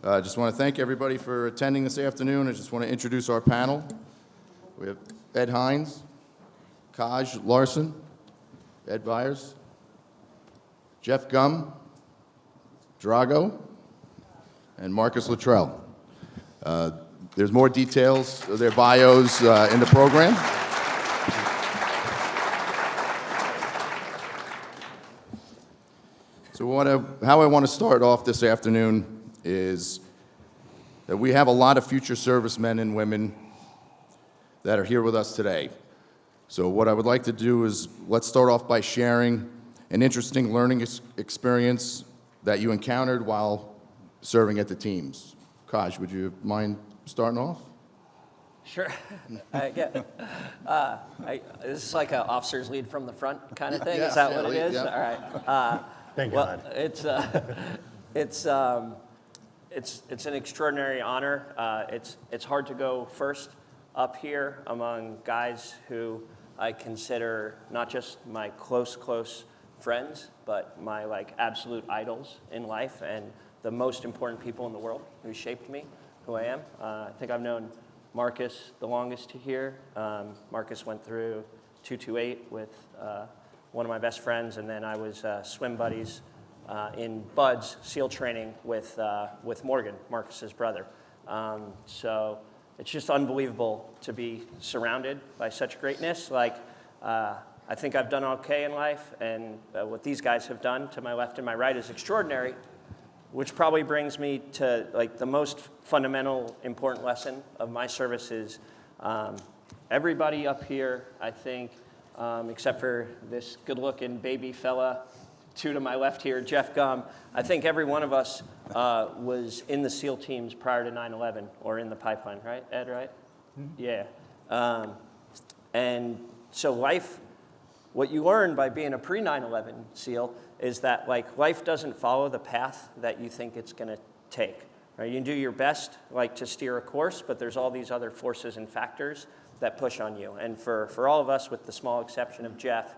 I just want to thank everybody for attending this afternoon. I just want to introduce our panel. We have Ed Hines, Kaj Larsen, Ed Byers, Jeff Gum, Drago, and Marcus Lutrell. There's more details of their bios in the program. So how I want to start off this afternoon is that we have a lot of future servicemen and women that are here with us today. So what I would like to do is let's start off by sharing an interesting learning experience that you encountered while serving at the teams. Kaj, would you mind starting off? Sure. This is like an officer's lead from the front kind of thing. Yeah, is that what it yeah. is? All right. Thank well, God. It's an extraordinary honor. It's hard to go first up here among guys who I consider not just my close friends, but my absolute idols in life and the most important people in the world who shaped me, who I am. I think I've known Marcus the longest here. Marcus went through 228 with one of my best friends, and then I was swim buddies in Bud's SEAL training with Morgan, Marcus's brother. So it's just unbelievable to be surrounded by such greatness. I think I've done okay in life, and what these guys have done to my left and my right is extraordinary, which probably brings me to the most fundamental, important lesson of my service is everybody up here, I think, except for this good-looking baby fella, two to my left here, Jeff Gum, I think every one of us was in the SEAL teams prior to 9/11 or in the pipeline, right, Ed, right? Mm-hmm. Yeah. And so what you learn by being a pre-9/11 SEAL is that life doesn't follow the path that you think it's going to take. Right? You can do your best to steer a course, but there's all these other forces and factors that push on you. And for all of us, with the small exception of Jeff,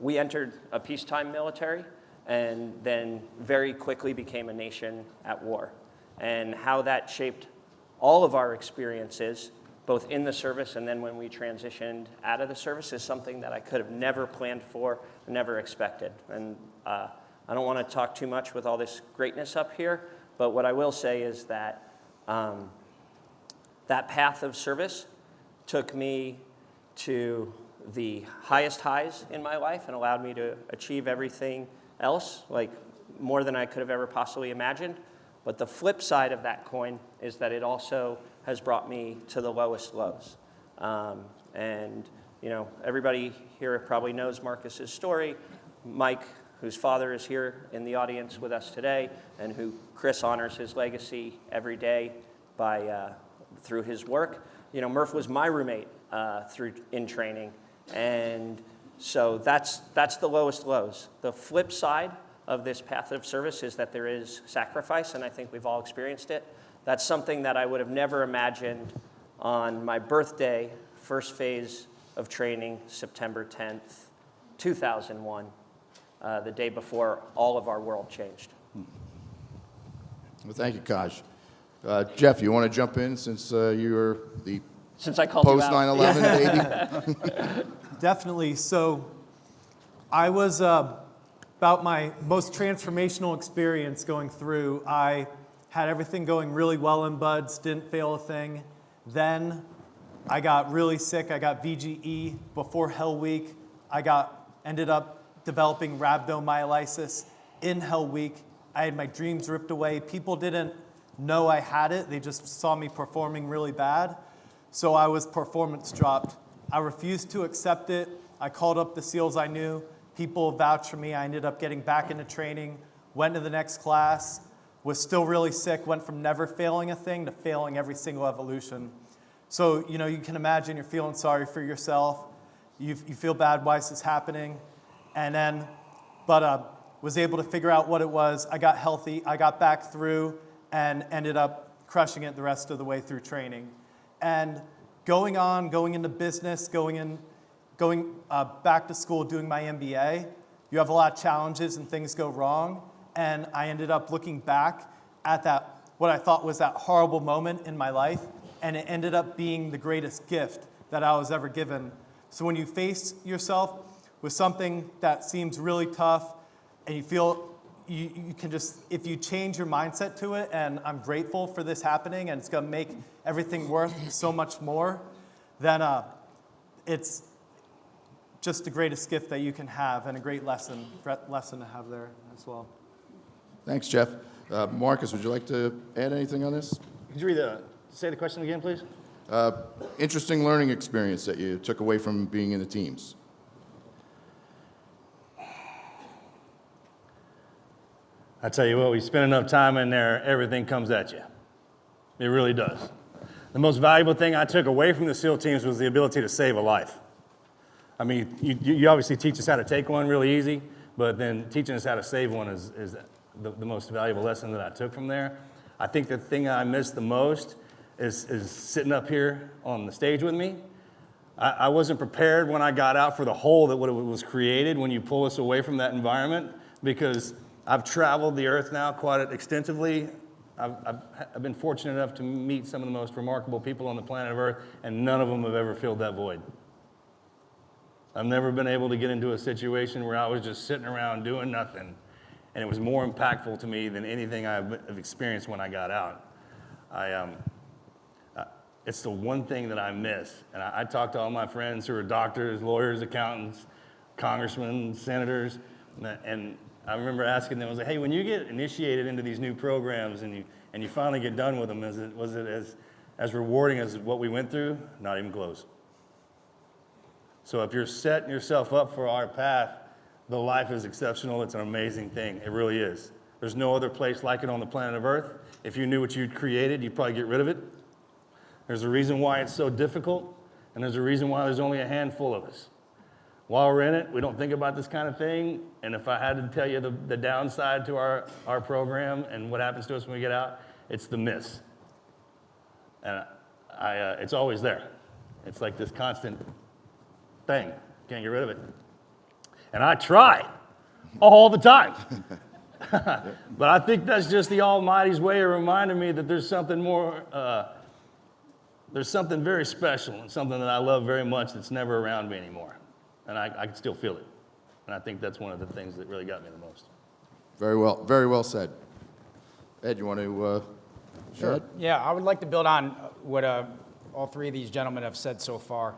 we entered a peacetime military and then very quickly became a nation at war. And how that shaped all of our experiences, both in the service and then when we transitioned out of the service, is something that I could have never planned for, never expected. And I don't want to talk too much with all this greatness up here, but what I will say is that that path of service took me to the highest highs in my life and allowed me to achieve everything else, more than I could have ever possibly imagined. But the flip side of that coin is that it also has brought me to the lowest lows. And everybody here probably knows Marcus's story. Mike, whose father is here in the audience with us today, and who Chris honors his legacy every day through his work. Murph was my roommate in training, and so that's the lowest lows. The flip side of this path of service is that there is sacrifice, and I think we've all experienced it. That's something that I would have never imagined on my birthday, first phase of training, September 10th, 2001, the day before all of our world changed. Well, thank you, Kaj. Jeff, you want to jump in since you're the Since I called you out. Post-9/11 baby? Definitely. So I was about my most transformational experience going through. I had everything going really well in Buds, didn't fail a thing. Then I got really sick. I got VGE before Hell Week. Ended up developing rhabdomyolysis in Hell Week. I had my dreams ripped away. People didn't know I had it. They just saw me performing really bad. So I was performance dropped. I refused to accept it. I called up the SEALs I knew. People vouched for me. I ended up getting back into training, went to the next class, was still really sick, went from never failing a thing to failing every single evolution. So, you can imagine you're feeling sorry for yourself. You feel bad, why is this happening? But was able to figure out what it was. I got healthy. I got back through and ended up crushing it the rest of the way through training. And going into business, going back to school, doing my MBA, you have a lot of challenges and things go wrong. And I ended up looking back at that what I thought was that horrible moment in my life, and it ended up being the greatest gift that I was ever given. So when you face yourself with something that seems really tough, and you feel you can just, if you change your mindset to it, and I'm grateful for this happening, and it's going to make everything worth so much more, then it's just the greatest gift that you can have, and a great lesson to have there as well. Thanks, Jeff. Marcus, would you like to add anything on this? Could you say the question again, please? Interesting learning experience that you took away from being in the teams. I tell you what, we spend enough time in there, everything comes at you. It really does. The most valuable thing I took away from the SEAL teams was the ability to save a life. I mean, you obviously teach us how to take one really easy, but then teaching us how to save one is the most valuable lesson that I took from there. I think the thing I miss the most is sitting up here on the stage with me. I wasn't prepared when I got out for the hole that was created when you pull us away from that environment, because I've traveled the earth now quite extensively. I've been fortunate enough to meet some of the most remarkable people on the planet of Earth, and none of them have ever filled that void. I've never been able to get into a situation where I was just sitting around doing nothing, and it was more impactful to me than anything I've experienced when I got out. It's the one thing that I miss, and I talk to all my friends who are doctors, lawyers, accountants, congressmen, senators, and I remember asking them, I was like, hey, when you get initiated into these new programs and you finally get done with them, was it as rewarding as what we went through? Not even close. So if you're setting yourself up for our path, the life is exceptional. It's an amazing thing. It really is. There's no other place like it on the planet of Earth. If you knew what you'd created, you'd probably get rid of it. There's a reason why it's so difficult, and there's a reason why there's only a handful of us. While we're in it, we don't think about this kind of thing, and if I had to tell you the downside to our program and what happens to us when we get out, it's the miss. And it's always there. It's like this constant thing. Can't get rid of it. And I try all the time. But I think that's just the Almighty's way of reminding me that there's something more, there's something very special and something that I love very much that's never around me anymore. And I can still feel it. And I think that's one of the things that really got me the most. Very well said. Ed, you want to Sure. add? Yeah, I would like to build on what all three of these gentlemen have said so far.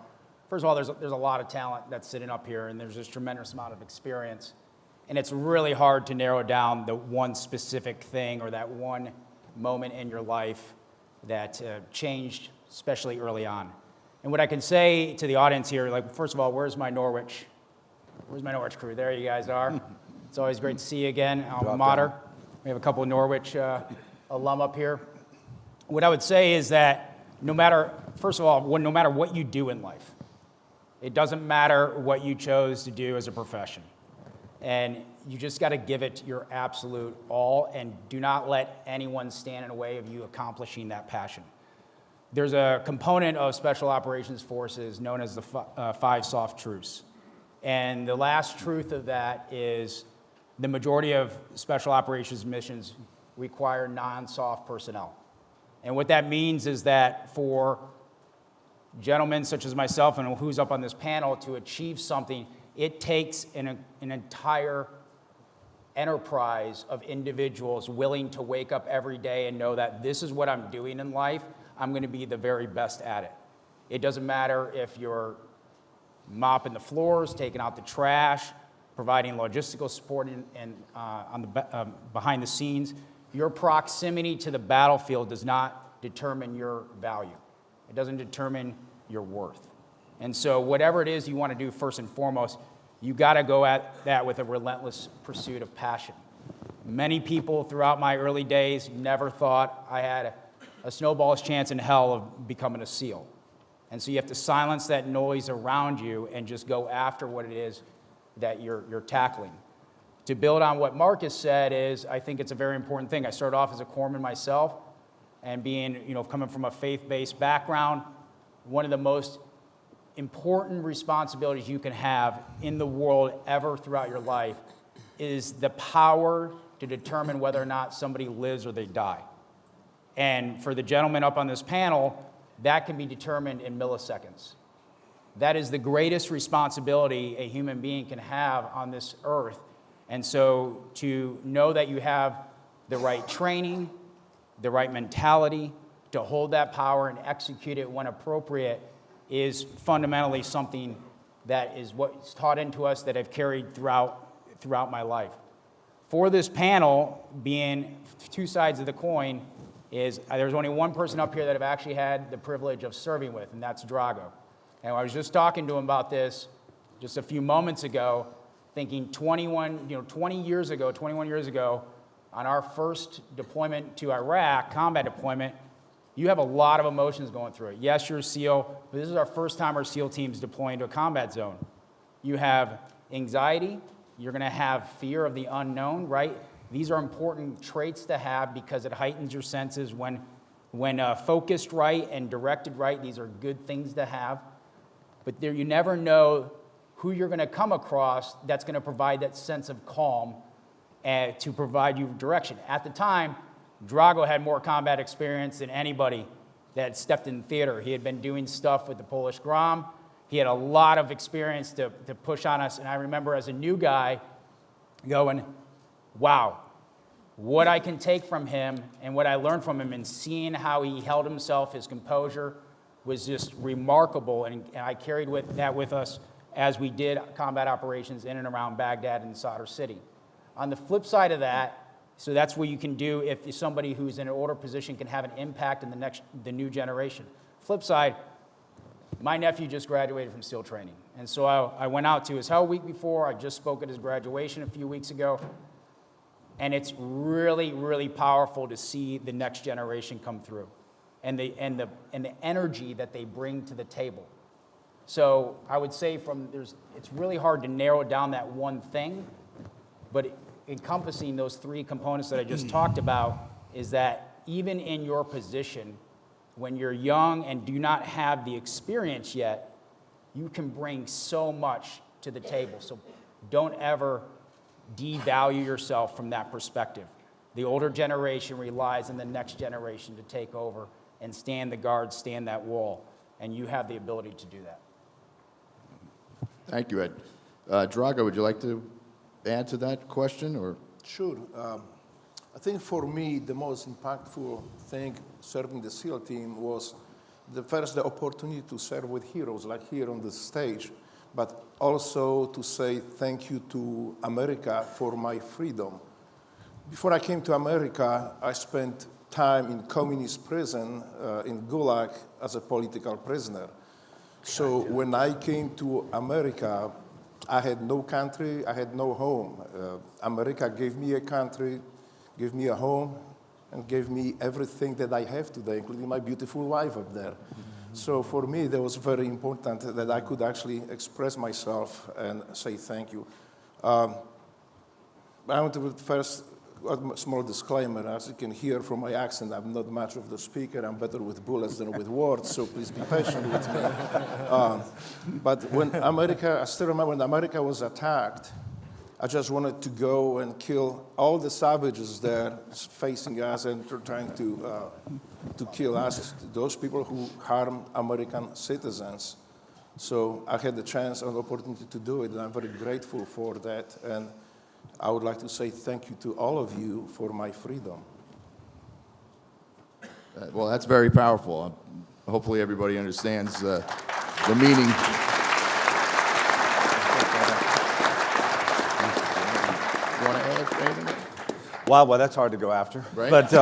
First of all, there's a lot of talent that's sitting up here, and there's this tremendous amount of experience. And it's really hard to narrow down the one specific thing or that one moment in your life that changed, especially early on. And what I can say to the audience here, like, first of all, where's my Norwich crew? There you guys are. It's always great to see you again, alma mater. We have a couple of Norwich alum up here. What I would say is that no matter what you do in life, it doesn't matter what you chose to do as a profession. And you just got to give it your absolute all, and do not let anyone stand in the way of you accomplishing that passion. There's a component of Special Operations Forces known as the 5 soft truths. And the last truth of that is the majority of Special Operations missions require non-soft personnel. And what that means is that for gentlemen such as myself and who's up on this panel to achieve something, it takes an entire enterprise of individuals willing to wake up every day and know that this is what I'm doing in life. I'm going to be the very best at it. It doesn't matter if you're mopping the floors, taking out the trash, providing logistical support behind the scenes. Your proximity to the battlefield does not determine your value. It doesn't determine your worth. And so whatever it is you want to do, first and foremost, you got to go at that with a relentless pursuit of passion. Many people throughout my early days never thought I had a snowball's chance in hell of becoming a SEAL. And so you have to silence that noise around you and just go after what it is that you're tackling. To build on what Marcus said is, I think it's a very important thing. I started off as a corpsman myself, and coming from a faith-based background, one of the most important responsibilities you can have in the world ever throughout your life is the power to determine whether or not somebody lives or they die. And for the gentleman up on this panel, that can be determined in milliseconds. That is the greatest responsibility a human being can have on this earth. And so to know that you have the right training, the right mentality to hold that power and execute it when appropriate is fundamentally something that is what's taught into us that I've carried throughout my life. For this panel, being two sides of the coin, is there's only one person up here that I've actually had the privilege of serving with, and that's Drago. And I was just talking to him about this just a few moments ago, thinking 21 years ago, on our first deployment to Iraq, combat deployment, you have a lot of emotions going through it. Yes, you're a SEAL, but this is our first time our SEAL team's deploying to a combat zone. You have anxiety, you're gonna have fear of the unknown, right? These are important traits to have because it heightens your senses. When focused right and directed right, these are good things to have. But you never know who you're gonna come across that's gonna provide that sense of calm to provide you direction. At the time, Drago had more combat experience than anybody that stepped in theater. He had been doing stuff with the Polish Grom. He had a lot of experience to push on us. And I remember as a new guy going, wow, what I can take from him and what I learned from him and seeing how he held himself, his composure was just remarkable. And I carried that with us as we did combat operations in and around Baghdad and Sadr City. On the flip side of that, so that's what you can do if somebody who's in an older position can have an impact in the new generation. Flip side, my nephew just graduated from SEAL training. And so I went out to his hell week before. I just spoke at his graduation a few weeks ago. And it's really, really powerful to see the next generation come through and the energy that they bring to the table. So I would say it's really hard to narrow down that one thing, but encompassing those three components that I just talked about is that even in your position, when you're young and do not have the experience yet, you can bring so much to the table. So don't ever devalue yourself from that perspective. The older generation relies on the next generation to take over and stand the guard, stand that wall, and you have the ability to do that. Thank you, Ed. Drago, would you like to add to that question, or? Sure. I think for me, the most impactful thing serving the SEAL team was the opportunity to serve with heroes, like here on the stage, but also to say thank you to America for my freedom. Before I came to America, I spent time in communist prison in Gulag as a political prisoner. So when I came to America, I had no country, I had no home. America gave me a country, gave me a home, and gave me everything that I have today, including my beautiful wife up there. So for me, that was very important that I could actually express myself and say thank you. I want to first, a small disclaimer. As you can hear from my accent, I'm not much of the speaker. I'm better with bullets than with words, so please be patient with me. But when I still remember when America was attacked, I just wanted to go and kill all the savages there facing us and trying to kill us, those people who harm American citizens. So I had the chance and opportunity to do it, and I'm very grateful for that. And I would like to say thank you to all of you for my freedom. Well, that's very powerful. Hopefully everybody understands the meaning. You want to add anything? Wow, well, that's hard to go after. Right? But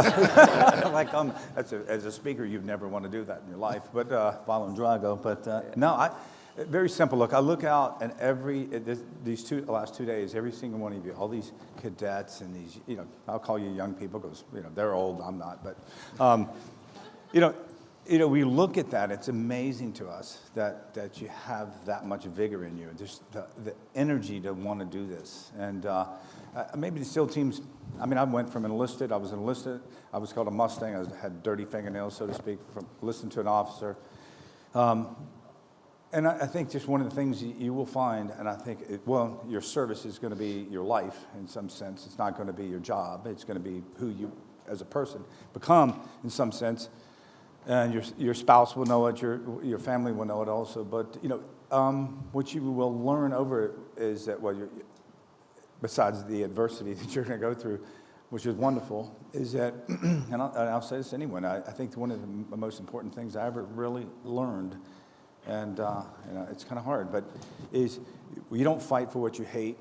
as a speaker, you'd never want to do that in your life. But following Drago. But no, very simple. Look, I look out and the last 2 days, every single one of you, all these cadets and these, I'll call you young people because they're old, I'm not. But we look at that. It's amazing to us that you have that much vigor in you, just the energy to want to do this. And maybe the SEAL teams. I mean, I went from enlisted. I was called a Mustang. I had dirty fingernails, so to speak, from listening to an officer. And I think just one of the things you will find, and I think, your service is going to be your life in some sense. It's not going to be your job. It's going to be who as a person, become in some sense. And your spouse will know it, your family will know it also. But what you will learn over it is that besides the adversity that you're going to go through, which is wonderful, is that, and I'll say this to anyone, I think one of the most important things I ever really learned, and it's kind of hard, but is you don't fight for what you hate.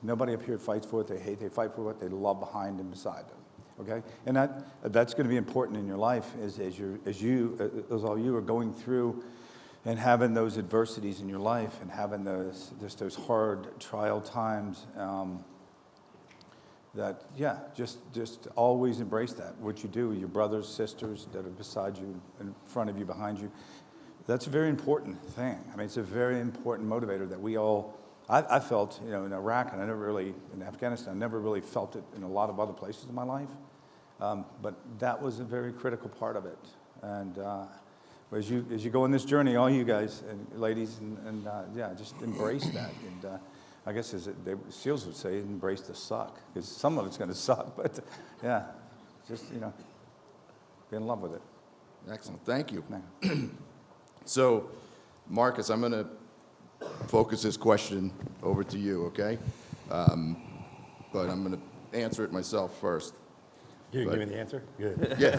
Nobody up here fights for what they hate. They fight for what they love behind and beside them. Okay, and that's going to be important in your life as all you are going through and having those adversities in your life and having those hard trial times. Just always embrace that. What you do, your brothers, sisters that are beside you, in front of you, behind you. That's a very important thing. I mean, it's a very important motivator that we all. I felt, in Iraq, and in Afghanistan, I never really felt it in a lot of other places in my life. But that was a very critical part of it. And as you go on this journey, all you guys and ladies, and just embrace that. And I guess SEALs would say, embrace the suck, because some of it's going to suck. But just be in love with it. Excellent. Thank you. So, Marcus, I'm going to focus this question over to you, okay? But I'm going to answer it myself first. You give me the answer? Good. Yeah.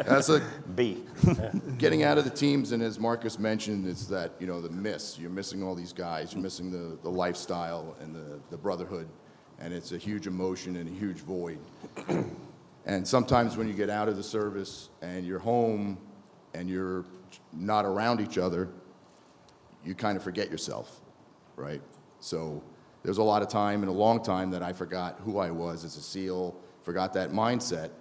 That's a B. getting out of the teams, and as Marcus mentioned, it's that, the miss. You're missing all these guys. You're missing the lifestyle and the brotherhood, and it's a huge emotion and a huge void. And sometimes when you get out of the service and you're home and you're not around each other, you kind of forget yourself, right? So there's a lot of time and a long time that I forgot who I was as a SEAL, forgot that mindset,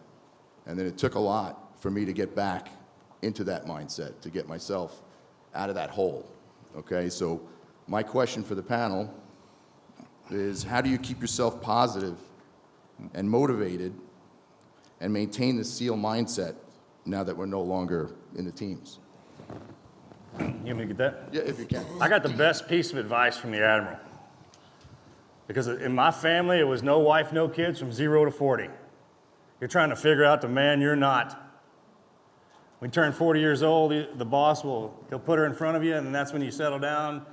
and then it took a lot for me to get back into that mindset, to get myself out of that hole, okay? So my question for the panel is, how do you keep yourself positive and motivated and maintain the SEAL mindset now that we're no longer in the teams? You want me to get that? Yeah, if you can. I got the best piece of advice from the Admiral. Because in my family, it was no wife, no kids from 0 to 40. You're trying to figure out the man you're not. When you turn 40 years old, the boss he'll put her in front of you, and that's when you settle down.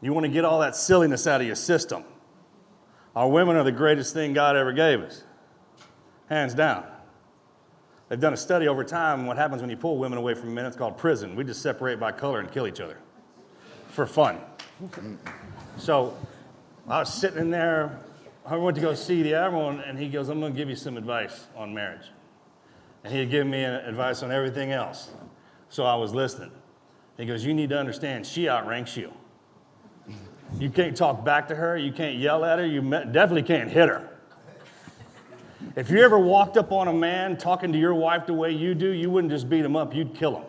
You want to get all that silliness out of your system. Our women are the greatest thing God ever gave us. Hands down. They've done a study over time, what happens when you pull women away from men. It's called prison. We just separate by color and kill each other for fun. So I was sitting in there, I went to go see the Admiral, and he goes, I'm going to give you some advice on marriage. And he had given me advice on everything else. So I was listening. He goes, you need to understand, she outranks you. You can't talk back to her, you can't yell at her, you definitely can't hit her. If you ever walked up on a man talking to your wife the way you do, you wouldn't just beat him up, you'd kill him.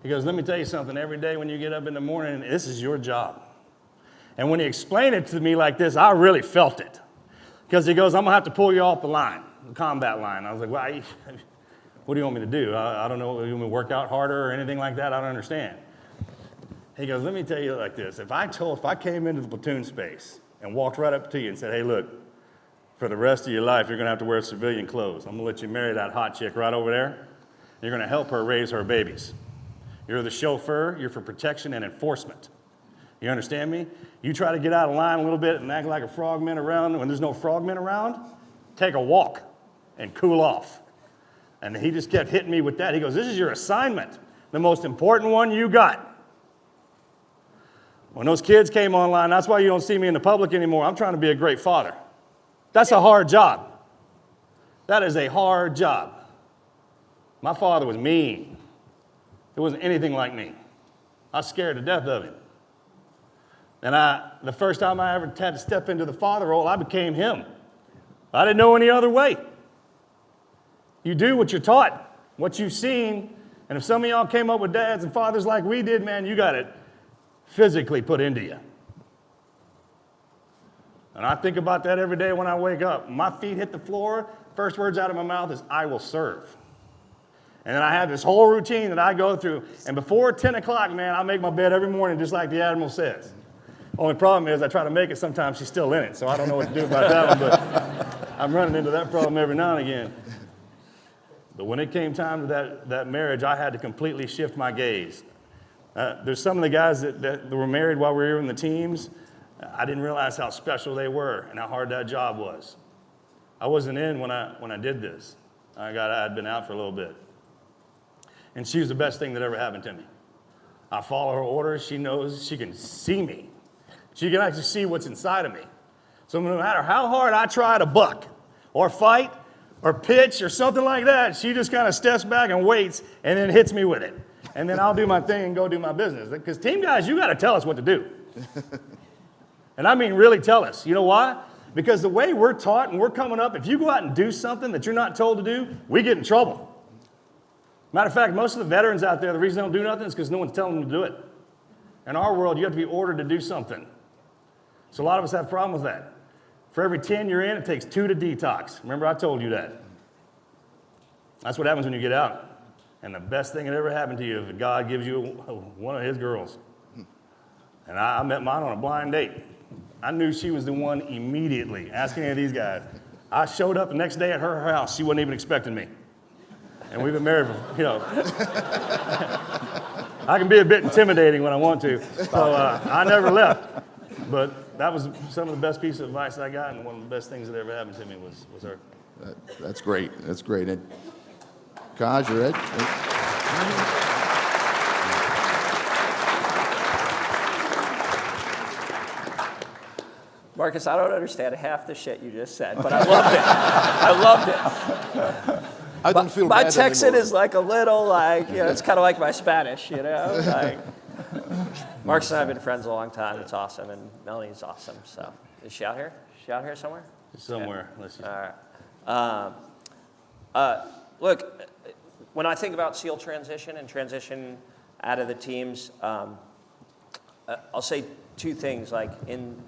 He goes, let me tell you something, every day when you get up in the morning, this is your job. And when he explained it to me like this, I really felt it. Because he goes, I'm going to have to pull you off the line, the combat line. I was like, well, what do you want me to do? I don't know, you want me to work out harder or anything like that? I don't understand. He goes, let me tell you like this. If I came into the platoon space and walked right up to you and said, hey, look, for the rest of your life, you're going to have to wear civilian clothes. I'm going to let you marry that hot chick right over there. You're going to help her raise her babies. You're the chauffeur. You're for protection and enforcement. You understand me? You try to get out of line a little bit and act like a frogman around. When there's no frogmen around, take a walk and cool off. And he just kept hitting me with that. He goes, this is your assignment, the most important one you got. When those kids came online, that's why you don't see me in the public anymore. I'm trying to be a great father. That's a hard job. That is a hard job. My father was mean. It wasn't anything like me. I was scared to death of him. And the first time I ever had to step into the father role, I became him. I didn't know any other way. You do what you're taught, what you've seen, and if some of y'all came up with dads and fathers like we did, man, you got it physically put into you. And I think about that every day when I wake up. My feet hit the floor, first words out of my mouth is, I will serve. And then I have this whole routine that I go through. And before 10 o'clock, man, I make my bed every morning just like the Admiral says. Only problem is I try to make it, sometimes she's still in it, so I don't know what to do about that one, but I'm running into that problem every now and again. But when it came time to that marriage, I had to completely shift my gaze. There's some of the guys that were married while we were in the teams. I didn't realize how special they were and how hard that job was. I wasn't in when I did this. I had been out for a little bit. And she was the best thing that ever happened to me. I follow her orders. She knows she can see me. She can actually see what's inside of me. So no matter how hard I try to buck or fight or pitch or something like that, she just kind of steps back and waits and then hits me with it. And then I'll do my thing and go do my business. Because team guys, you got to tell us what to do. And I mean really tell us. You know why? Because the way we're taught and we're coming up, if you go out and do something that you're not told to do, we get in trouble. Matter of fact, most of the veterans out there, the reason they don't do nothing is because no one's telling them to do it. In our world, you have to be ordered to do something. So a lot of us have a problem with that. For every 10 you're in, it takes 2 to detox. Remember, I told you that. That's what happens when you get out. And the best thing that ever happened to you is that God gives you one of his girls. And I met mine on a blind date. I knew she was the one immediately. Ask any of these guys. I showed up the next day at her house. She wasn't even expecting me. And we've been married for, you know. I can be a bit intimidating when I want to. So I never left. But that was some of the best piece of advice I got, and one of the best things that ever happened to me was her. That's great. That's great. And Kaj, you're Ed? Marcus, I don't understand half the shit you just said, but I loved it. I loved it. I don't feel My bad Texan anymore. is like a little like, you know, it's kind of like my Spanish, you know? Like, Marcus and I have been friends a long time. It's awesome, and Melanie's awesome. So, is she out here? Is she out here somewhere? Somewhere. Let's see. All right. Look, when I think about SEAL transition and transition out of the teams, I'll say 2 things. Like in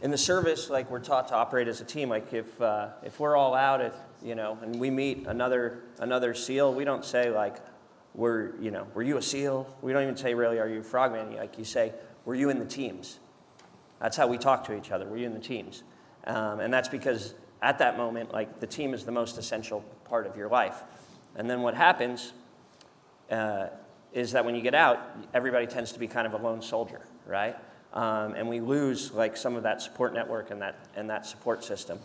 the service, like we're taught to operate as a team. Like if we're all out, you know, and we meet another SEAL, we don't say like, were you a SEAL? We don't even say really, are you a frogman? Like you say, were you in the teams? That's how we talk to each other. Were you in the teams? And that's because at that moment, like the team is the most essential part of your life. And then what happens is that when you get out, everybody tends to be kind of a lone soldier, right? And we lose like some of that support network and that support system.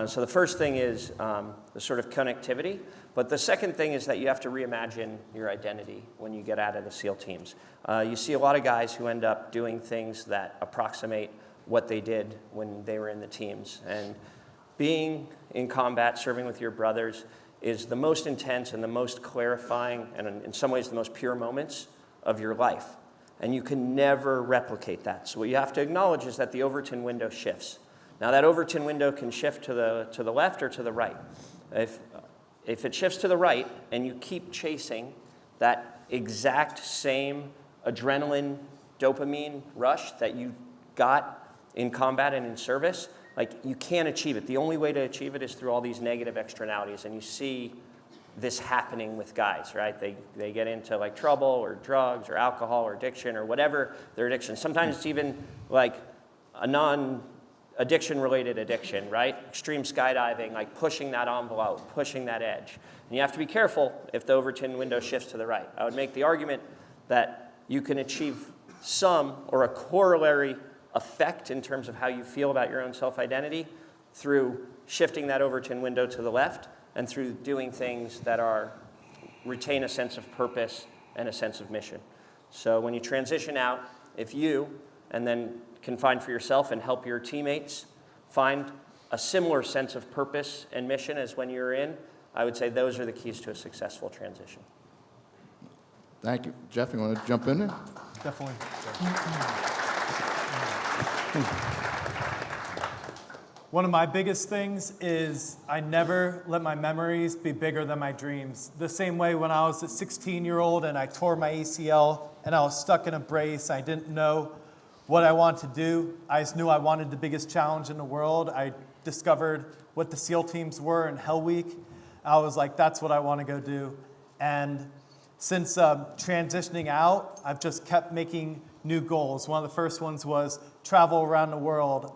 So the first thing is the sort of connectivity, but the second thing is that you have to reimagine your identity when you get out of the SEAL teams. You see a lot of guys who end up doing things that approximate what they did when they were in the teams. And being in combat, serving with your brothers, is the most intense and the most clarifying and in some ways the most pure moments of your life. And you can never replicate that. So what you have to acknowledge is that the Overton window shifts. Now that Overton window can shift to the left or to the right. If it shifts to the right and you keep chasing that exact same adrenaline, dopamine rush that you got in combat and in service, like you can't achieve it. The only way to achieve it is through all these negative externalities. And you see this happening with guys, right? They get into like trouble or drugs or alcohol or addiction or whatever their addiction. Sometimes it's even like a non-addiction related addiction, right? Extreme skydiving, like pushing that envelope, pushing that edge. And you have to be careful if the Overton window shifts to the right. I would make the argument that you can achieve some or a corollary effect in terms of how you feel about your own self-identity through shifting that Overton window to the left and through doing things that retain a sense of purpose and a sense of mission. So when you transition out, if you, and then can find for yourself and help your teammates find a similar sense of purpose and mission as when you're in, I would say those are the keys to a successful transition. Thank you. Jeff, you want to jump in there? Definitely. One of my biggest things is I never let my memories be bigger than my dreams. The same way when I was a 16-year-old and I tore my ACL and I was stuck in a brace, I didn't know what I wanted to do. I just knew I wanted the biggest challenge in the world. I discovered what the SEAL teams were in Hell Week. I was like, that's what I want to go do. And since transitioning out, I've just kept making new goals. One of the first ones was travel around the world.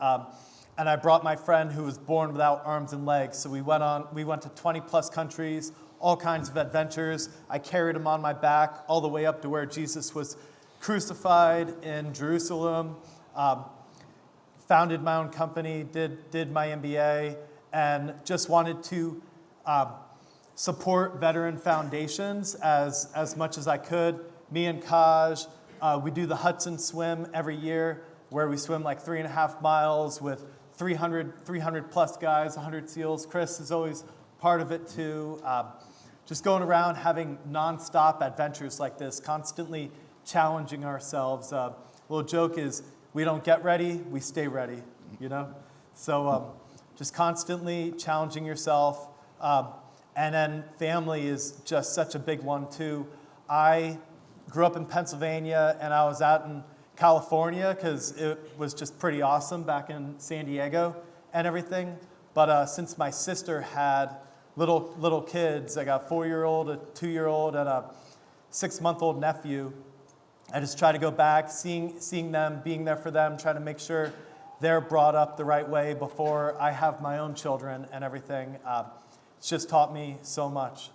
And I brought my friend who was born without arms and legs. So we went to 20 plus countries, all kinds of adventures. I carried him on my back all the way up to where Jesus was crucified in Jerusalem. Founded my own company, did my MBA, and just wanted to support veteran foundations as much as I could. Me and Kaj, we do the Hudson Swim every year, where we swim like 3.5 miles with 300 plus guys, 100 SEALs. Chris is always part of it too. Just going around having nonstop adventures like this, constantly challenging ourselves. Little joke is, we don't get ready, we stay ready, you know? So just constantly challenging yourself. And then family is just such a big one too. I grew up in Pennsylvania and I was out in California because it was just pretty awesome back in San Diego and everything. But since my sister had little kids, I got a 4-year-old, a 2-year-old, and a 6-month-old nephew, I just try to go back, seeing them, being there for them, trying to make sure they're brought up the right way before I have my own children and everything. It's just taught me so much.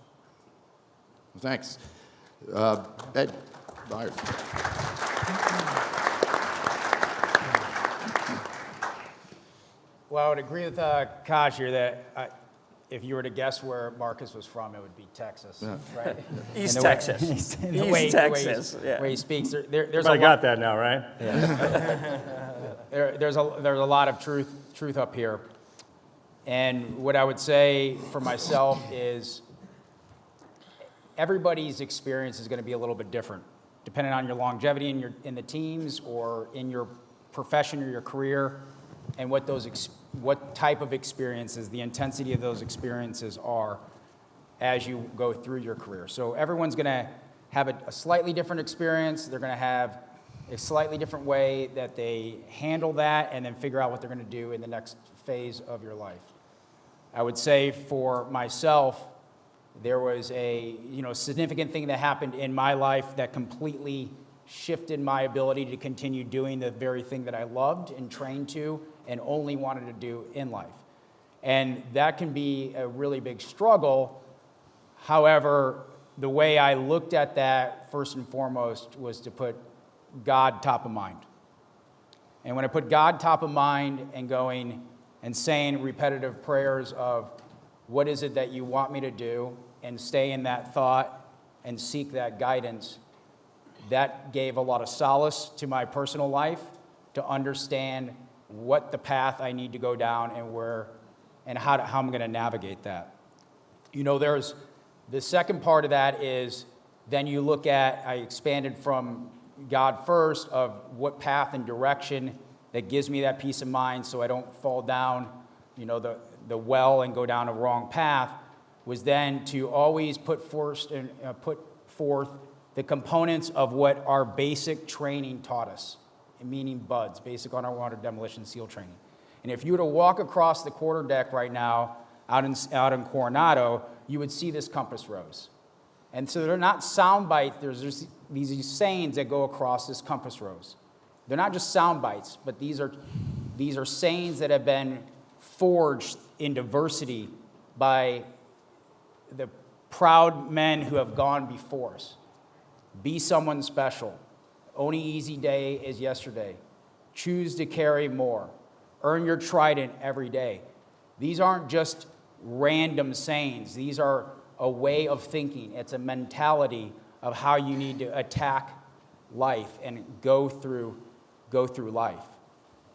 Thanks. Ed, Byers. Well, I would agree with Kaj here that if you were to guess where Marcus was from, it would be Texas, right? East Texas. East Texas. The way he speaks, there's Everybody got that now, right? there's a lot of truth up here. And what I would say for myself is everybody's experience is going to be a little bit different, depending on your longevity in the teams or in your profession or your career, and what type of experiences, the intensity of those experiences are as you go through your career. So everyone's going to have a slightly different experience. They're going to have a slightly different way that they handle that and then figure out what they're going to do in the next phase of your life. I would say for myself, there was a significant thing that happened in my life that completely shifted my ability to continue doing the very thing that I loved and trained to and only wanted to do in life. And that can be a really big struggle. However, the way I looked at that, first and foremost, was to put God top of mind. And when I put God top of mind and going and saying repetitive prayers of what is it that you want me to do, and stay in that thought and seek that guidance, that gave a lot of solace to my personal life to understand what the path I need to go down and where and how I'm going to navigate that. There's the second part of that is then you look at, I expanded from God first of what path and direction that gives me that peace of mind so I don't fall down, the well and go down a wrong path, was then to always put forth the components of what our basic training taught us, meaning BUDS, Basic Underwater Demolition SEAL Training. And if you were to walk across the quarterdeck right now out in Coronado, you would see this compass rose. And so they're not sound bites, there's these sayings that go across this compass rose. They're not just sound bites, but these are sayings that have been forged in diversity by the proud men who have gone before us. Be someone special. Only easy day is yesterday. Choose to carry more. Earn your trident every day. These aren't just random sayings. These are a way of thinking. It's a mentality of how you need to attack life and go through life.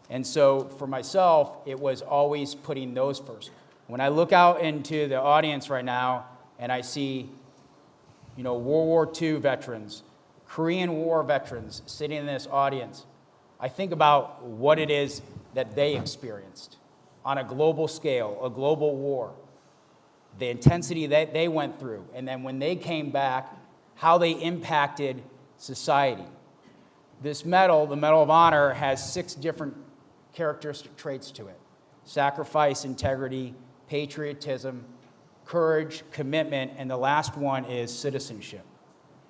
And so for myself, it was always putting those first. When I look out into the audience right now and I see, World War II veterans, Korean War veterans sitting in this audience, I think about what it is that they experienced on a global scale, a global war, the intensity that they went through, and then when they came back, how they impacted society. This medal, the Medal of Honor, has 6 different characteristic traits to it: sacrifice, integrity, patriotism, courage, commitment, and the last one is citizenship.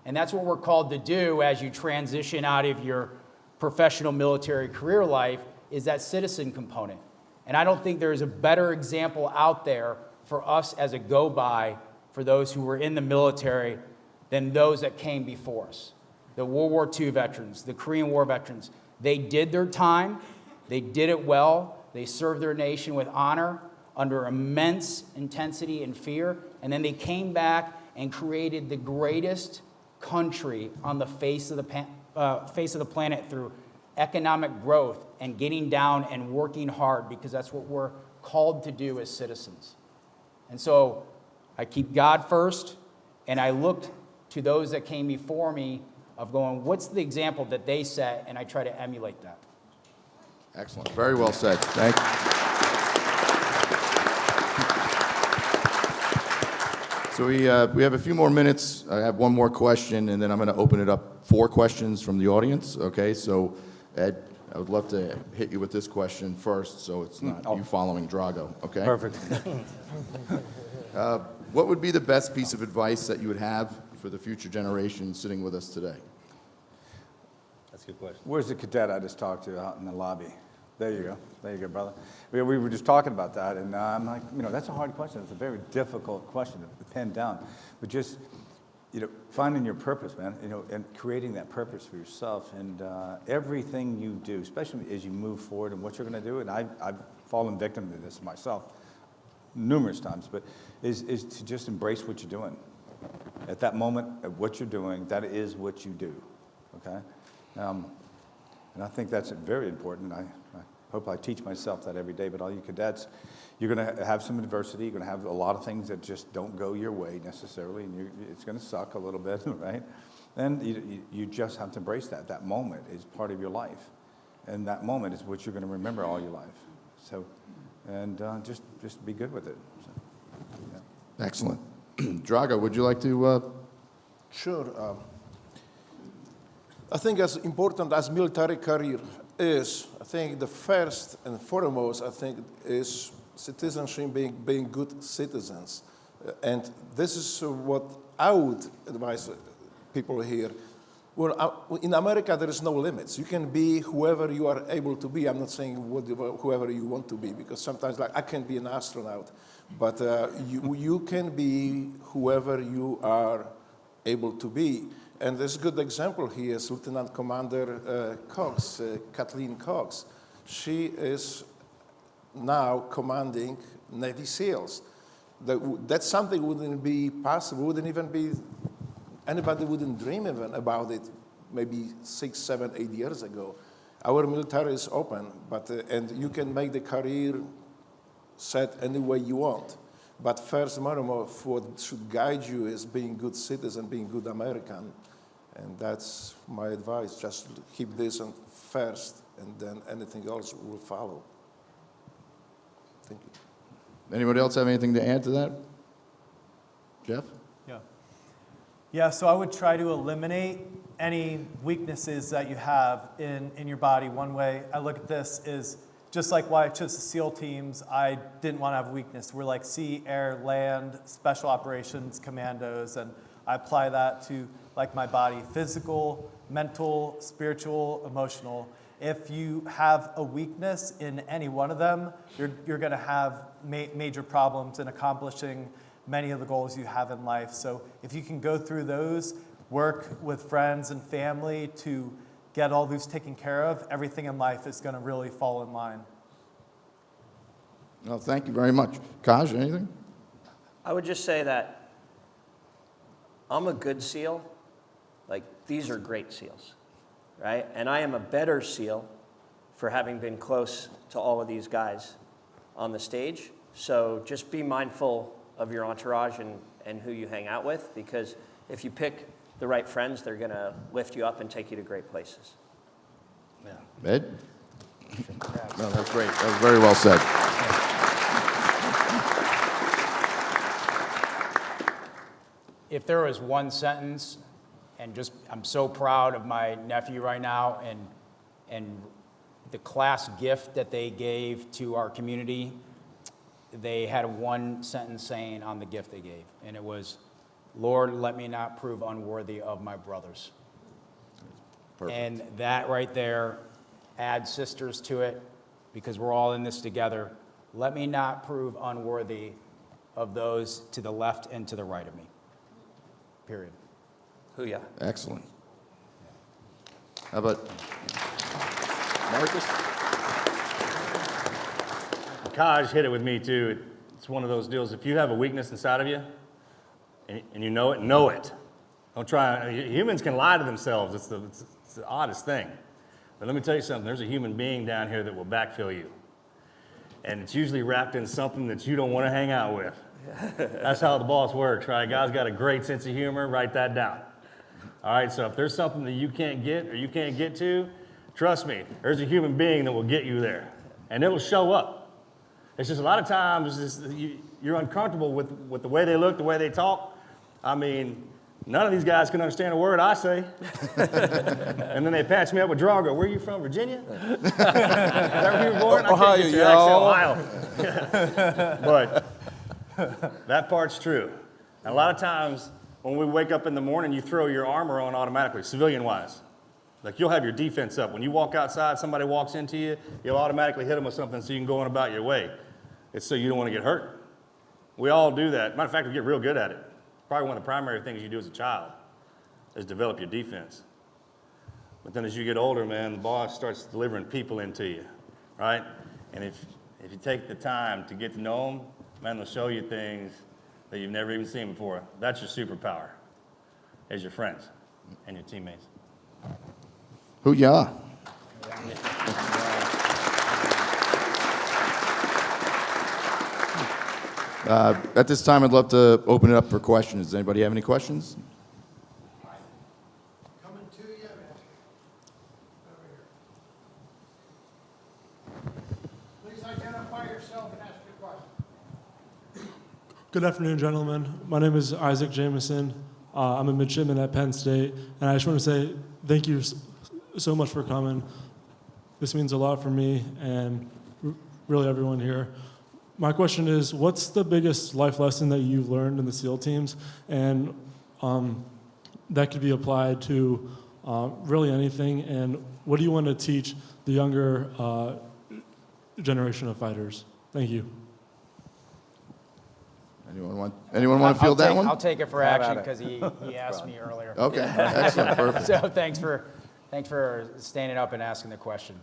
And that's what we're called to do as you transition out of your professional military career life is that citizen component. And I don't think there's a better example out there for us as a go-by for those who were in the military than those that came before us. The World War II veterans, the Korean War veterans, they did their time, they did it well, they served their nation with honor under immense intensity and fear, and then they came back and created the greatest country on the face of the planet through economic growth and getting down and working hard, because that's what we're called to do as citizens. And so I keep God first, and I look to those that came before me of going, what's the example that they set, and I try to emulate that. Excellent. Very well said. Thank you. So we have a few more minutes. I have one more question, and then I'm going to open it up for questions from the audience. Okay, so Ed, I would love to hit you with this question first, so it's not you following Drago. Okay. Perfect. What would be the best piece of advice that you would have for the future generation sitting with us today? That's a good question. Where's the cadet I just talked to out in the lobby? There you go. There you go, brother. We were just talking about that, and I'm like, that's a hard question. It's a very difficult question to pin down. But just, finding your purpose, man, and creating that purpose for yourself. And everything you do, especially as you move forward and what you're going to do, and I've fallen victim to this myself numerous times, but is to just embrace what you're doing. At that moment, of what you're doing, that is what you do, okay? And I think that's very important. I hope I teach myself that every day, but all you cadets, you're going to have some adversity. You're going to have a lot of things that just don't go your way necessarily, and it's going to suck a little bit, right? And you just have to embrace that. That moment is part of your life, and that moment is what you're going to remember all your life. So, and just be good with it. So, yeah. Excellent. Drago, would you like to? Sure. I think as important as military career is, I think the first and foremost, is citizenship, being good citizens. And this is what I would advise people here. Well, in America, there is no limits. You can be whoever you are able to be. I'm not saying whoever you want to be, because sometimes, like, I can be an astronaut, but you can be whoever you are able to be. And there's a good example here is Lieutenant Commander Cox, Kathleen Cox. She is now commanding Navy SEALs. That's something wouldn't be possible, wouldn't even be, anybody wouldn't dream even about it maybe 6, 7, 8 years ago. Our military is open, but and you can make the career set any way you want. But first, more and more, what should guide you is being good citizen, being good American. And that's my advice. Just keep this on first, and then anything else will follow. Thank you. Anybody else have anything to add to that? Jeff? Yeah, so I would try to eliminate any weaknesses that you have in your body. One way I look at this is, just like why I chose the SEAL teams, I didn't want to have weakness. We're like sea, air, land, special operations, commandos, and I apply that to like my body, physical, mental, spiritual, emotional. If you have a weakness in any one of them, you're going to have major problems in accomplishing many of the goals you have in life. So if you can go through those, work with friends and family to get all those taken care of, everything in life is going to really fall in line. Well, thank you very much. Kaj, anything? I would just say that I'm a good SEAL. Like, these are great SEALs, right? And I am a better SEAL for having been close to all of these guys on the stage. So just be mindful of your entourage and who you hang out with, because if you pick the right friends, they're going to lift you up and take you to great places. Yeah. Ed? No, that's great. That was very well said. If there was one sentence, and just, I'm so proud of my nephew right now and the class gift that they gave to our community. They had one sentence saying on the gift they gave, and it was, "Lord, let me not prove unworthy of my brothers." And that right there adds sisters to it because we're all in this together. Let me not prove unworthy of those to the left and to the right of me. Period. Hoo-yah. Excellent. How about Marcus? Kaj hit it with me too. It's one of those deals. If you have a weakness inside of you and you know it, know it. Don't try. Humans can lie to themselves. It's the oddest thing. But let me tell you something. There's a human being down here that will backfill you. And it's usually wrapped in something that you don't want to hang out with. That's how the boss works, right? Guy's got a great sense of humor. Write that down. All right, so if there's something that you can't get or you can't get to, trust me, there's a human being that will get you there. And it'll show up. It's just a lot of times you're uncomfortable with the way they look, the way they talk. I mean, none of these guys can understand a word I say. And then they patch me up with Drago. Where are you from, Virginia? Is that where you were born? Ohio, I can't get your accent, Ohio. But that part's true. And a lot of times when we wake up in the morning, you throw your armor on automatically, civilian-wise. Like you'll have your defense up. When you walk outside, somebody walks into you, you'll automatically hit them with something so you can go on about your way. It's so you don't want to get hurt. We all do that. Matter of fact, we get real good at it. Probably one of the primary things you do as a child is develop your defense. But then as you get older, man, the boss starts delivering people into you, right? And if you take the time to get to know them, man, they'll show you things that you've never even seen before. That's your superpower, is your friends and your teammates. Hoo-yah. At this time, I'd love to open it up for questions. Does anybody have any questions? Coming to you. Over here. Please identify yourself and ask your question. Good afternoon, gentlemen. My name is Isaac Jameson. I'm a midshipman at Penn State, and I just want to say thank you so much for coming. This means a lot for me and really everyone here. My question is, what's the biggest life lesson that you've learned in the SEAL teams, and that could be applied to really anything, and what do you want to teach the younger generation of fighters? Thank you. Anyone want to field that one? I'll take it for Have action at it. because he asked me earlier. Okay, excellent, perfect. So thanks for standing up and asking the question.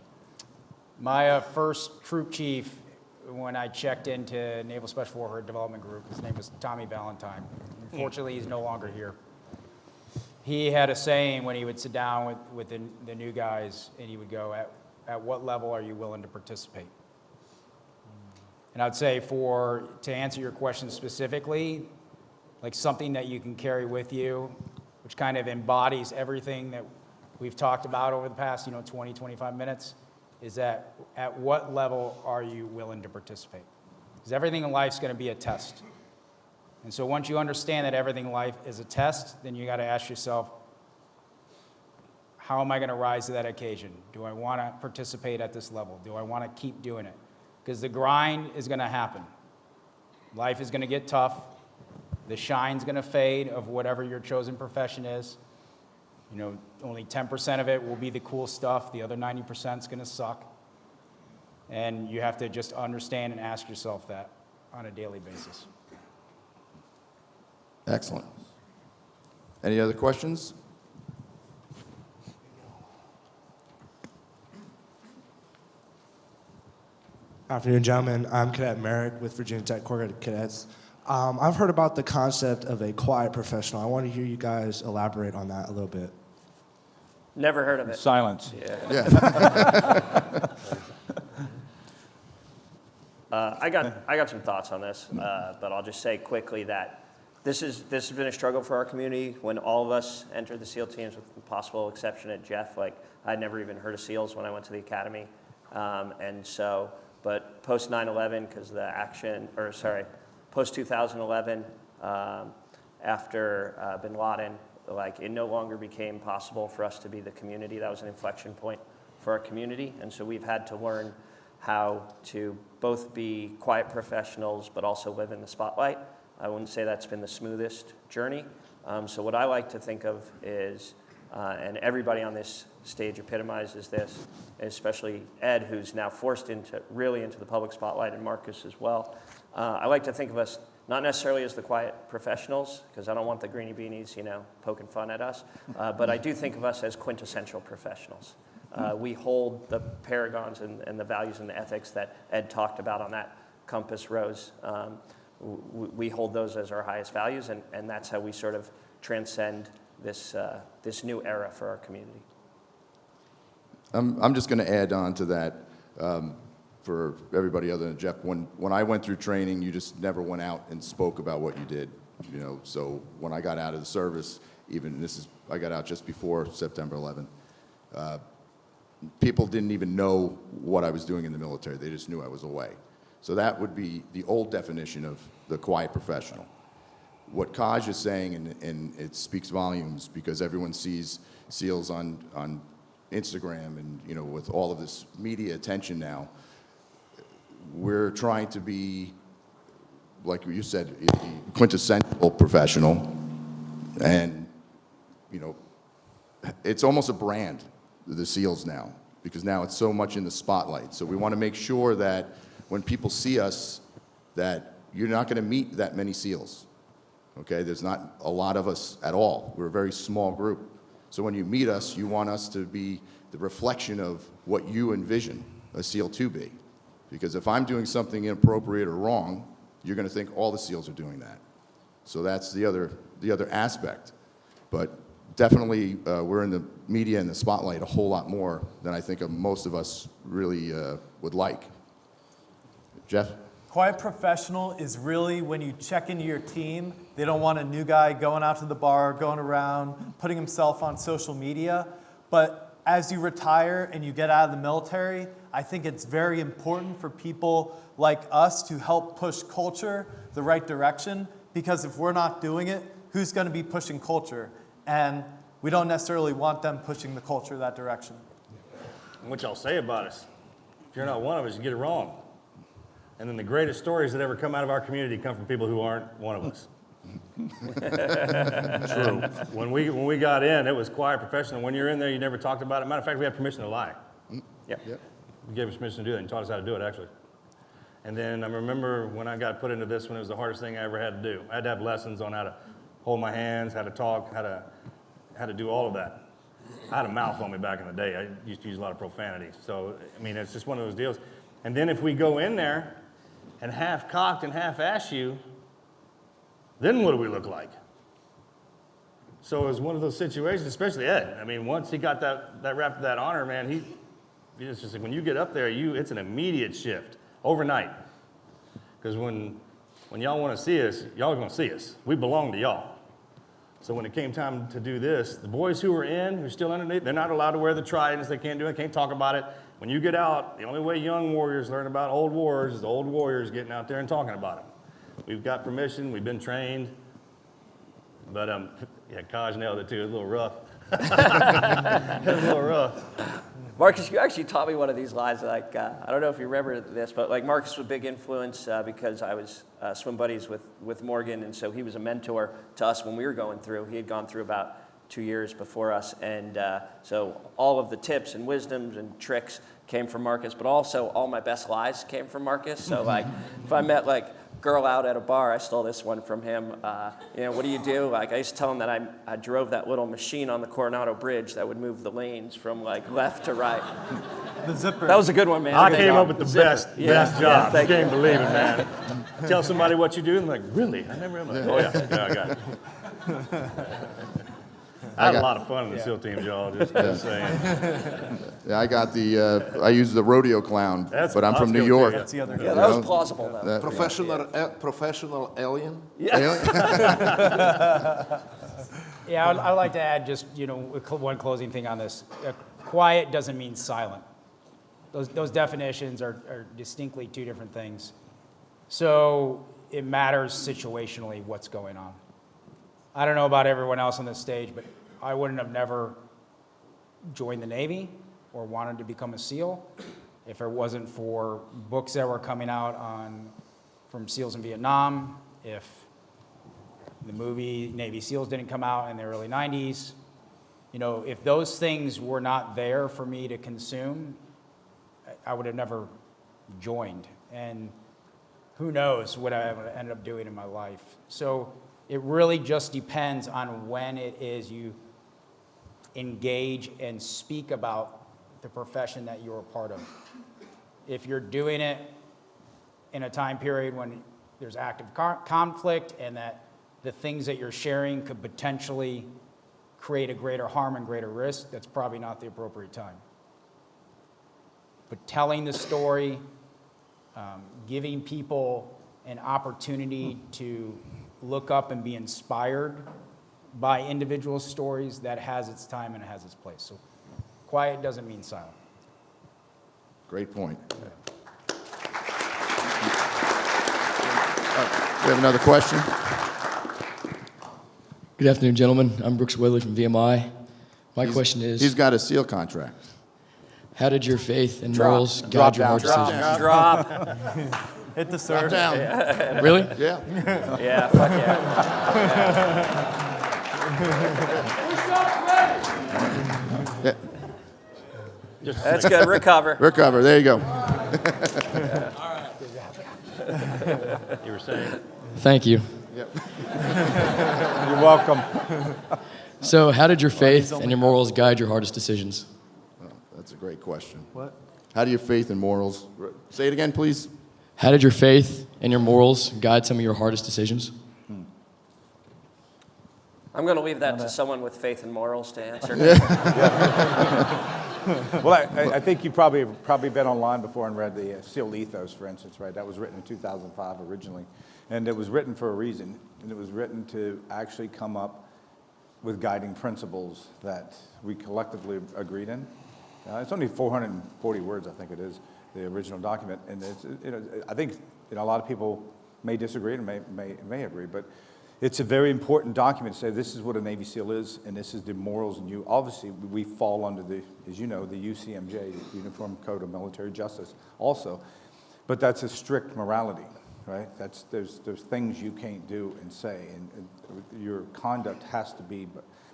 My first troop chief, when I checked into Naval Special Warfare Development Group, his name was Tommy Valentine. Unfortunately, he's no longer here. He had a saying when he would sit down with the new guys, and he would go, at what level are you willing to participate? And I'd say to answer your question specifically, like something that you can carry with you, which kind of embodies everything that we've talked about over the past 20, 25 minutes, is that at what level are you willing to participate? Because everything in life is going to be a test. And so once you understand that everything in life is a test, then you got to ask yourself, how am I going to rise to that occasion? Do I want to participate at this level? Do I want to keep doing it? Because the grind is going to happen. Life is going to get tough. The shine's going to fade of whatever your chosen profession is. Only 10% of it will be the cool stuff. The other 90% is going to suck. And you have to just understand and ask yourself that on a daily basis. Excellent. Any other questions? Afternoon, gentlemen. I'm Cadet Merrick with Virginia Tech Corps Cadets. I've heard about the concept of a quiet professional. I want to hear you guys elaborate on that a little bit. Never heard of it. Silence. I got some thoughts on this, but I'll just say quickly that this has been a struggle for our community. When all of us entered the SEAL teams, with the possible exception of Jeff, I'd never even heard of SEALs when I went to the academy, but post 9/11, because post 2011, after Bin Laden, it no longer became possible for us to be the community. That was an inflection point for our community, and so we've had to learn how to both be quiet professionals but also live in the spotlight. I wouldn't say that's been the smoothest journey. So what I like to think of is And everybody on this stage epitomizes this, especially Ed, who's now forced really into the public spotlight, and Marcus as well. I like to think of us not necessarily as the quiet professionals, because I don't want the greenie beanies, poking fun at us, but I do think of us as quintessential professionals. We hold the paragons and the values and the ethics that Ed talked about on that compass rose. We hold those as our highest values, and that's how we sort of transcend this new era for our community. I'm just going to add on to that for everybody other than Jeff. When I went through training, you just never went out and spoke about what you did. So when I got out of the service, I got out just before September 11th. People didn't even know what I was doing in the military. They just knew I was away. So that would be the old definition of the quiet professional. What Kaj is saying, and it speaks volumes because everyone sees SEALs on Instagram and with all of this media attention now, we're trying to be, like you said, a quintessential professional, and it's almost a brand, the SEALs now, because now it's so much in the spotlight. So we want to make sure that when people see us, that you're not going to meet that many SEALs. Okay, there's not a lot of us at all. We're a very small group. So when you meet us, you want us to be the reflection of what you envision a SEAL to be. Because if I'm doing something inappropriate or wrong, you're going to think all the SEALs are doing that. So that's the other aspect. But definitely, we're in the media and the spotlight a whole lot more than I think most of us really would like. Jeff? Quiet professional is really when you check into your team. They don't want a new guy going out to the bar, going around, putting himself on social media. But as you retire and you get out of the military, I think it's very important for people like us to help push culture the right direction, because if we're not doing it, who's going to be pushing culture? And we don't necessarily want them pushing the culture that direction. What y'all say about us? If you're not one of us, you get it wrong. And then the greatest stories that ever come out of our community come from people who aren't one of us. True. When we got in, it was quiet professional. When you're in there, you never talked about it. Matter of fact, we had permission to lie. Yep. You gave us permission to do that and taught us how to do it, actually. And then I remember when I got put into this one, it was the hardest thing I ever had to do. I had to have lessons on how to hold my hands, how to talk, how to do all of that. I had a mouth on me back in the day. I used to use a lot of profanity. So, it's just one of those deals. And then if we go in there and half cocked and half ass you, then what do we look like? So it was one of those situations, especially Ed. Once he got that wrapped that honor, man, he just like, when you get up there, it's an immediate shift overnight. Because when y'all want to see us, y'all are going to see us. We belong to y'all. So when it came time to do this, the boys who are in, who are still underneath, they're not allowed to wear the tridents. They can't do it, can't talk about it. When you get out, the only way young warriors learn about old wars is the old warriors getting out there and talking about them. We've got permission, we've been trained. But Kaj nailed it too. It was a little rough. It was a little rough. Marcus, you actually taught me one of these lines. I don't know if you remember this, but Marcus was a big influence because I was swim buddies with Morgan, and so he was a mentor to us when we were going through. He had gone through about 2 years before us, and so all of the tips and wisdoms and tricks came from Marcus, but also all my best lies came from Marcus. So if I met girl out at a bar, I stole this one from him. What do you do? I used to tell him that I drove that little machine on the Coronado Bridge that would move the lanes from left to right. The zipper. That was a good one, man. I came up with the best job. You can't believe it, man. Tell somebody what you do, and they're like, really? I never. I'm like, oh yeah, I got it. I had a lot of fun in the SEAL teams, y'all. Just saying. Yeah, I use the rodeo clown, but I'm from New York. That's the other Yeah, that was plausible, though. Professional alien. Yeah, I'd like to add just, one closing thing on this. Quiet doesn't mean silent. Those definitions are distinctly two different things. So it matters situationally what's going on. I don't know about everyone else on this stage, but I wouldn't have never joined the Navy or wanted to become a SEAL if it wasn't for books that were coming out from SEALs in Vietnam, if the movie Navy SEALs didn't come out in the early 90s, You know, if those things were not there for me to consume, I would have never joined. And who knows what I would end up doing in my life. So it really just depends on when it is you engage and speak about the profession that you're a part of. If you're doing it in a time period when there's active conflict and that the things that you're sharing could potentially create a greater harm and greater risk, that's probably not the appropriate time. But telling the story, giving people an opportunity to look up and be inspired by individual stories, that has its time and it has its place. So quiet doesn't mean silent. Great point. We have another question. Good afternoon, gentlemen. I'm Brooks Wyllie from VMI. My question is, He's got a SEAL contract. how did your faith and morals guide your hard decisions? Drop. Hit the surf. Down. Really? Yeah. Yeah, fuck yeah. Yeah. That's good. Recover. Recover. There you go. You were saying? Thank you. You're welcome. So, how did your faith and your morals guide your hardest decisions? That's a great question. What? How do your faith and morals... Say it again, please. How did your faith and your morals guide some of your hardest decisions? I'm going to leave that to someone with faith and morals to answer. Well, I think you've probably been online before and read the SEAL Ethos, for instance, right? That was written in 2005 originally. And it was written for a reason. And it was written to actually come up with guiding principles that we collectively agreed in. It's only 440 words, I think it is, the original document. And it's, I think a lot of people may disagree and may agree, but it's a very important document to say this is what a Navy SEAL is, and this is the morals. And you obviously we fall under the, as you know, the UCMJ, the Uniform Code of Military Justice, also, but that's a strict morality, right? There's things you can't do and say, and your conduct has to be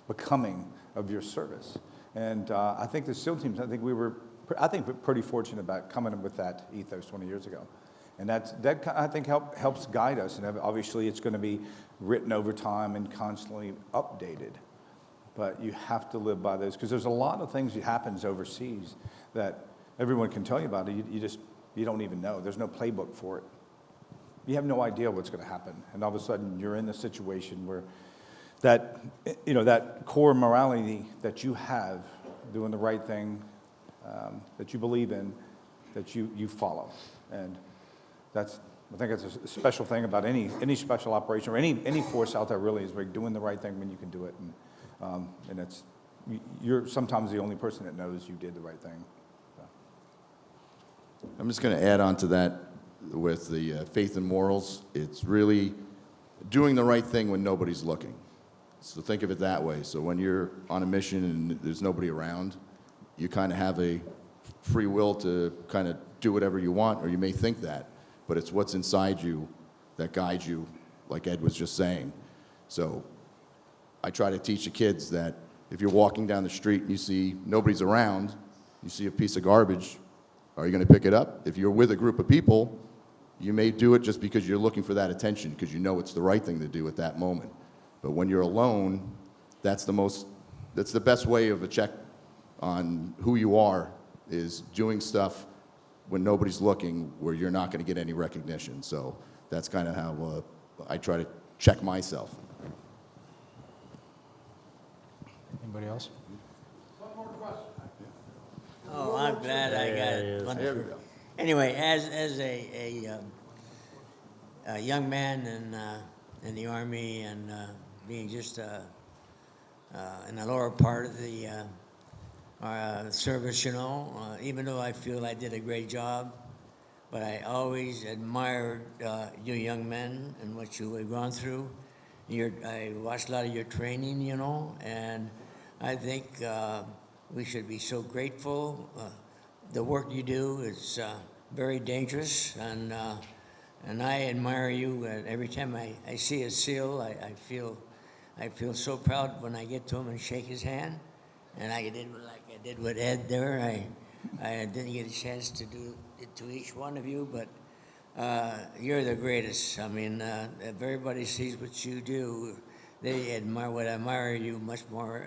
becoming of your service. And I think the SEAL teams, we're pretty fortunate about coming up with that ethos 20 years ago. And that I think helps guide us. And obviously it's going to be written over time and constantly updated. But you have to live by those, because there's a lot of things that happens overseas that everyone can tell you about. You don't even know. There's no playbook for it. You have no idea what's going to happen. And all of a sudden you're in a situation where that core morality that you have, doing the right thing, that you believe in, that you follow. And I think it's a special thing about any special operation or any force out there really is like doing the right thing when you can do it. And you're sometimes the only person that knows you did the right thing. So. I'm just going to add on to that with the faith and morals. It's really doing the right thing when nobody's looking. So think of it that way. So when you're on a mission and there's nobody around, you kind of have a free will to kind of do whatever you want, or you may think that, but it's what's inside you that guides you, like Ed was just saying. So I try to teach the kids that if you're walking down the street and you see nobody's around, you see a piece of garbage, are you going to pick it up? If you're with a group of people, you may do it just because you're looking for that attention, because you know it's the right thing to do at that moment. But when you're alone, that's the best way of a check on who you are, is doing stuff when nobody's looking where you're not going to get any recognition. So that's kind of how I try to check myself. Anybody else? One more question. Oh, I'm glad I got it. There we go. Anyway, as a young man in the Army and being just in the lower part of the service, even though I feel I did a great job, but I always admired you young men and what you have gone through. I watched a lot of your training, and I think we should be so grateful. The work you do is very dangerous, and I admire you. Every time I see a SEAL, I feel so proud when I get to him and shake his hand. And I did like I did with Ed there. I didn't get a chance to do it to each one of you, but you're the greatest. I mean, if everybody sees what you do, they admire you much more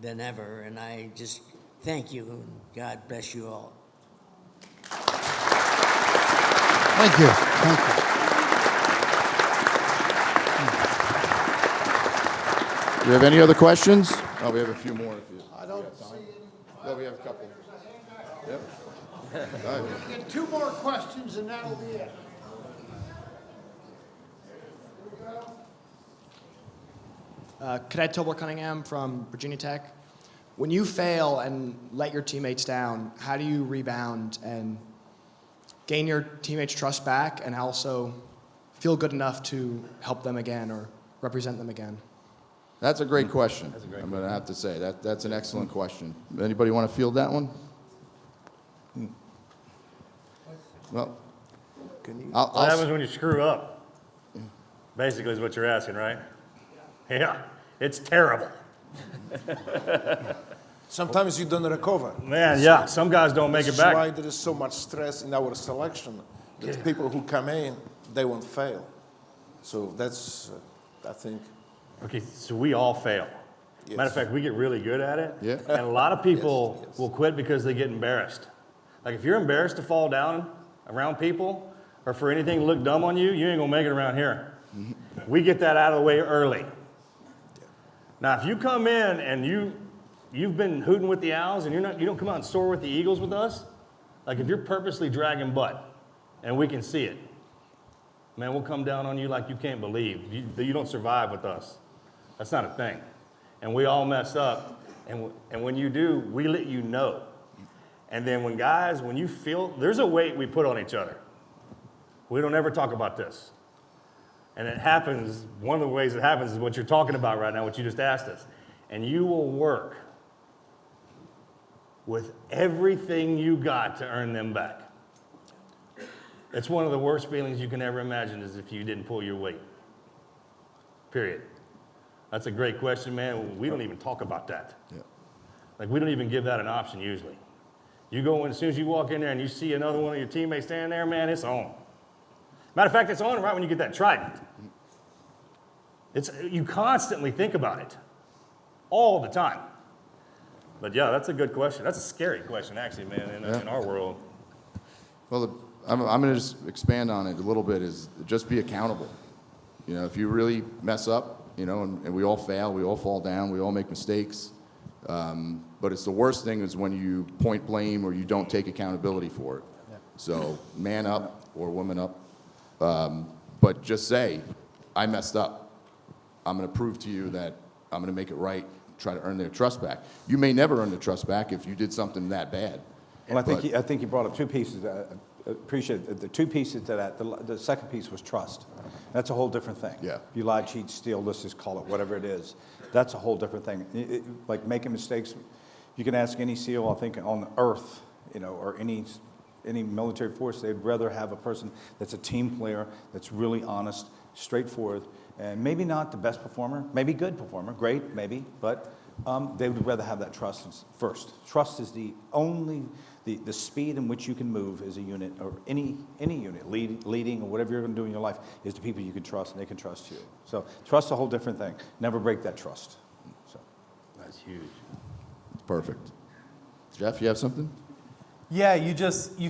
than ever. And I just thank you. And God bless you all. Thank you. Thank you. Do we have any other questions? Oh, we have a few more. If you, I don't see any. yeah, we have a couple. Yep. We get 2 more questions and that'll be it. Cadet Tobler Cunningham from Virginia Tech. When you fail and let your teammates down, how do you rebound and gain your teammates' trust back and also feel good enough to help them again or represent them again? That's a great question. I'm going to have to say that's an excellent question. Anybody want to field that one? Well, What happens when you screw up? Basically is what you're asking, right? Yeah, it's terrible. Sometimes you don't recover. Man, yeah, some guys don't make it That's why back. there is so much stress in our selection. That people who come in, they won't fail. So that's, I think. Okay, so we all fail. Yes. Matter of fact, we get really good at it. Yeah. And a lot of people Yes, yes. will quit because they get embarrassed. Like if you're embarrassed to fall down around people or for anything to look dumb on you, you ain't gonna make it around here. We get that out of the way early. Now, if you come in and you've been hooting with the Owls and you don't come out and soar with the Eagles with us, like if you're purposely dragging butt and we can see it, man, we'll come down on you like you can't believe. You don't survive with us. That's not a thing. And we all mess up. And when you do, we let you know. And then when you feel, there's a weight we put on each other. We don't ever talk about this. And it happens, one of the ways it happens is what you're talking about right now, what you just asked us. And you will work with everything you got to earn them back. It's one of the worst feelings you can ever imagine is if you didn't pull your weight. Period. That's a great question, man. We don't even talk about that. Yeah. Like, we don't even give that an option usually. You go in, as soon as you walk in there and you see another one of your teammates standing there, man, it's on. Matter of fact, it's on right when you get that trident. You constantly think about it, all the time. But yeah, that's a good question. That's a scary question, actually, man, in our world. Well, I'm going to just expand on it a little bit. Is just be accountable. You know, if you really mess up, you know, and we all fail, we all fall down, we all make mistakes. But it's the worst thing is when you point blame or you don't take accountability for it. Yeah. So man up or woman up. But just say, I messed up. I'm going to prove to you that I'm going to make it right, try to earn their trust back. You may never earn the trust back if you did something that bad. Well, I think you brought up 2 pieces. I appreciate the 2 pieces to that. The second piece was trust. That's a whole different thing. Yeah. You lie, cheat, steal, let's just call it whatever it is. That's a whole different thing. Like making mistakes, you can ask any SEAL, I think, on earth, you know, or any military force, they'd rather have a person that's a team player, that's really honest, straightforward, and maybe not the best performer, maybe good performer, great, maybe, but they would rather have that trust first. Trust is the speed in which you can move as a unit, or any unit, leading or whatever you're going to do in your life, is the people you can trust and they can trust you. So trust is a whole different thing. Never break that trust. So That's huge. Perfect. Jeff, you have something? Yeah, you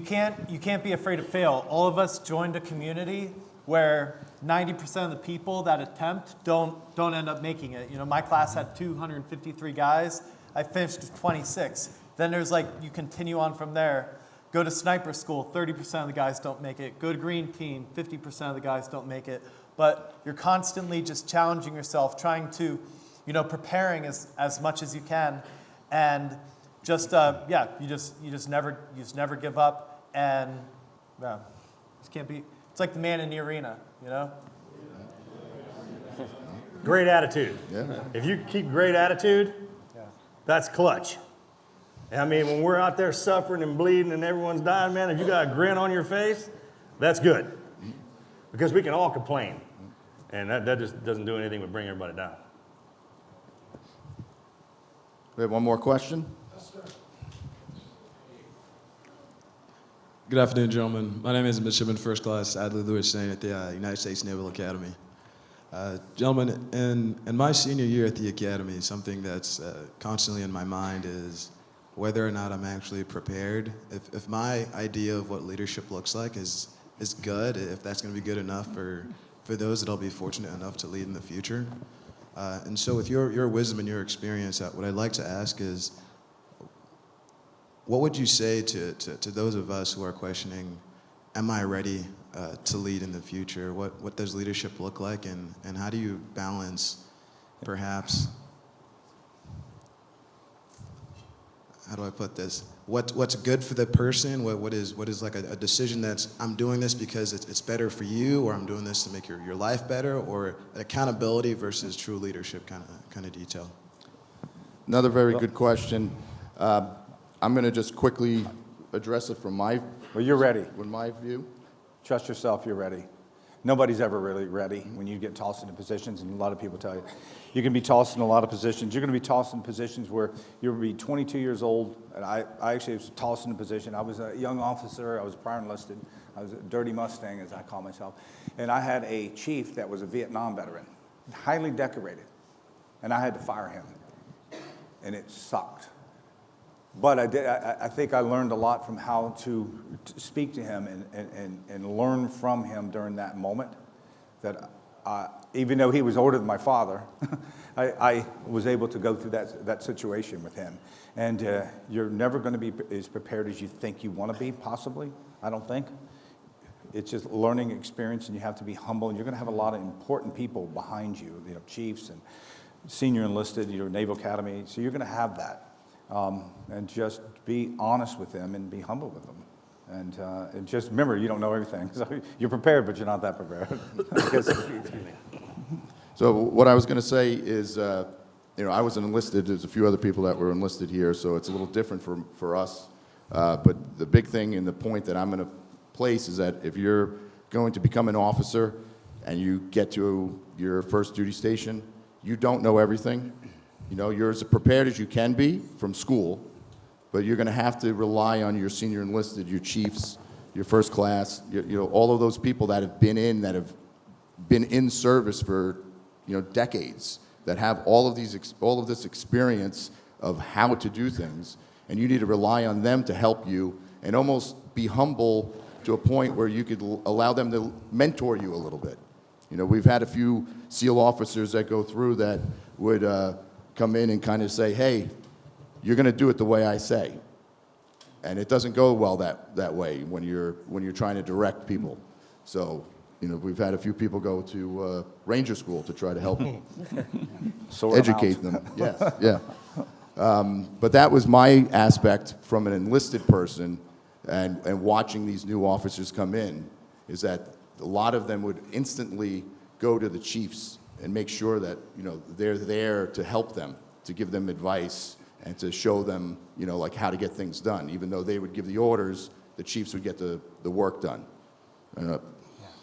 can't be afraid to fail. All of us joined a community where 90% of the people that attempt don't end up making it. You know, my class had 253 guys. I finished with 26. Then there's like, you continue on from there. Go to sniper school, 30% of the guys don't make it. Go to green team, 50% of the guys don't make it. But you're constantly just challenging yourself, trying to, you know, preparing as much as you can. And just, you just never give up. And, yeah, just can't be, it's like the man in the arena, you know? Great attitude. Yeah. If you keep great attitude, that's clutch. I mean, when we're out there suffering and bleeding and everyone's dying, man, if you got a grin on your face, that's good. Because we can all complain. And that just doesn't do anything but bring everybody down. We have one more question. Good afternoon, gentlemen. My name is Midshipman First Class Adley Lewis-Sane at the United States Naval Academy. Gentlemen, in my senior year at the Academy, something that's constantly in my mind is whether or not I'm actually prepared. If my idea of what leadership looks like is good, if that's going to be good enough for those that'll be fortunate enough to lead in the future. And so with your wisdom and your experience, what I'd like to ask is, what would you say to those of us who are questioning, am I ready to lead in the future? What does leadership look like, and how do you balance, perhaps, how do I put this? What's good for the person? What is like a decision that's, I'm doing this because it's better for you, or I'm doing this to make your life better, or accountability versus true leadership kind of detail? Another very good question. I'm going to just quickly address it from my You're ready. From my view. Trust yourself, you're ready. Nobody's ever really ready when you get tossed into positions, and a lot of people tell you. You can be tossed in a lot of positions. You're going to be tossed in positions where you'll be 22 years old, and I actually was tossed in a position. I was a young officer. I was prior enlisted. I was a dirty Mustang, as I call myself. And I had a chief that was a Vietnam veteran, highly decorated, and I had to fire him, and it sucked. But I think I learned a lot from how to speak to him and learn from him during that moment. That even though he was older than my father, I was able to go through that situation with him. And you're never going to be as prepared as you think you want to be, possibly, I don't think. It's just learning experience, and you have to be humble. And you're going to have a lot of important people behind you, chiefs and senior enlisted, Naval Academy. So you're going to have that. And just be honest with them and be humble with them. And just remember, you don't know everything. So you're prepared, but you're not that prepared. So what I was going to say is, I was enlisted. There's a few other people that were enlisted here, so it's a little different for us. But the big thing and the point that I'm going to place is that if you're going to become an officer and you get to your first duty station, you don't know everything. You're as prepared as you can be from school, but you're going to have to rely on your senior enlisted, your chiefs, your first class, all of those people that have been in service for, decades, that have all of this experience of how to do things, and you need to rely on them to help you and almost be humble to a point where you could allow them to mentor you a little bit. We've had a few SEAL officers that go through that would come in and kind of say, hey, you're going to do it the way I say. And it doesn't go well that way when you're trying to direct people. So, we've had a few people go to Ranger School to try to help educate them. Yes, yeah. But that was my aspect from an enlisted person, and watching these new officers come in, is that a lot of them would instantly go to the chiefs and make sure that, they're there to help them, to give them advice and to show them, like how to get things done. Even though they would give the orders, the chiefs would get the work done.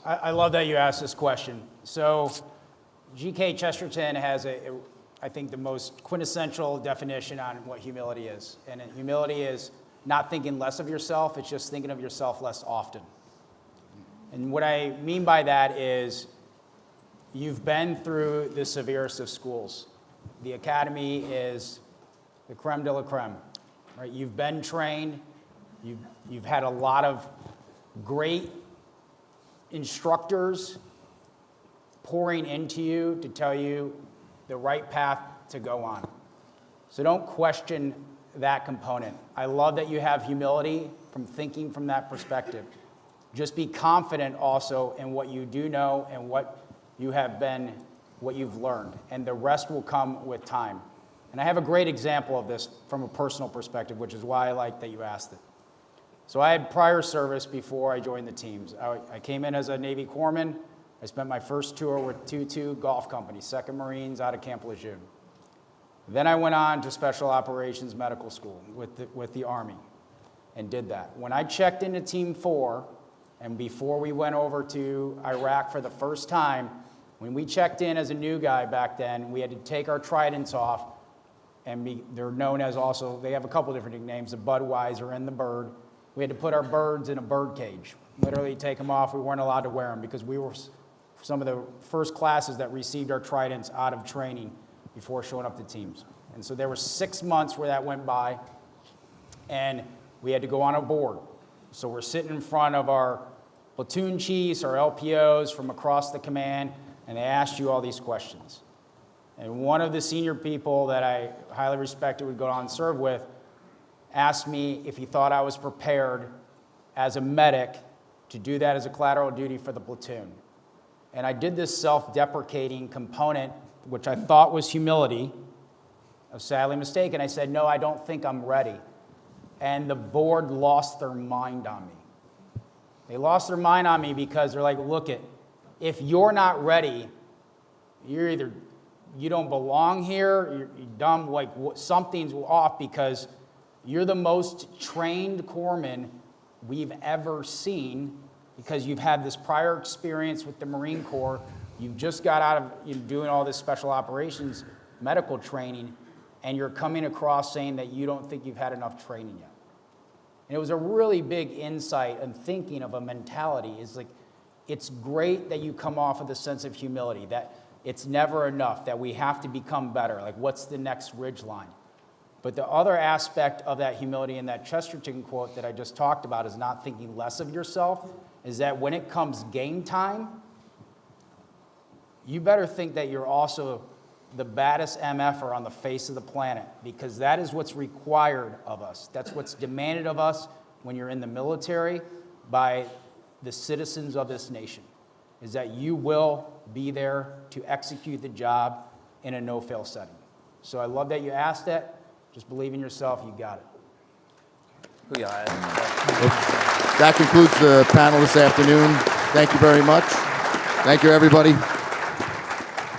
I love that you asked this question. So G.K. Chesterton has I think the most quintessential definition on what humility is. And humility is not thinking less of yourself, it's just thinking of yourself less often. And what I mean by that is, you've been through the severest of schools. The academy is the creme de la creme, right? You've been trained. You've had a lot of great instructors pouring into you to tell you the right path to go on. So don't question that component. I love that you have humility from thinking from that perspective. Just be confident also in what you do know and what you've learned, and the rest will come with time. And I have a great example of this from a personal perspective, which is why I like that you asked it. So I had prior service before I joined the teams. I came in as a Navy corpsman. I spent my first tour with 2-2 Golf Company, 2nd Marines out of Camp Lejeune. Then I went on to Special Operations Medical School with the Army and did that. When I checked into Team 4, and before we went over to Iraq for the first time, when we checked in as a new guy back then, we had to take our tridents off. and they're known as also, they have a couple different nicknames, the Budweiser and the Bird. We had to put our birds in a bird cage, literally take them off. We weren't allowed to wear them because we were some of the first classes that received our tridents out of training before showing up to teams. And so there were 6 months where that went by, and we had to go on a board. So we're sitting in front of our platoon chiefs, our LPOs from across the command, and they asked you all these questions. And one of the senior people that I highly respected, would go on and serve with, asked me if he thought I was prepared as a medic to do that as a collateral duty for the platoon. And I did this self-deprecating component, which I thought was humility. I was sadly mistaken. I said, no, I don't think I'm ready. And the board lost their mind on me. They lost their mind on me because they're like, look it, if you're not ready, you're either, you don't belong here, you're dumb, like something's off, because you're the most trained corpsman we've ever seen, because you've had this prior experience with the Marine Corps. You've just got out of doing all this special operations medical training, and you're coming across saying that you don't think you've had enough training yet. And it was a really big insight and thinking of a mentality. Is like, it's great that you come off with a sense of humility, that it's never enough, that we have to become better. Like, what's the next ridge line? But the other aspect of that humility in that Chesterton quote that I just talked about is not thinking less of yourself, is that when it comes game time, you better think that you're also the baddest MFer on the face of the planet, because that is what's required of us. That's what's demanded of us when you're in the military by the citizens of this nation, is that you will be there to execute the job in a no-fail setting. So I love that you asked that. Just believe in yourself, you got it. That concludes the panel this afternoon. Thank you very much. Thank you, everybody.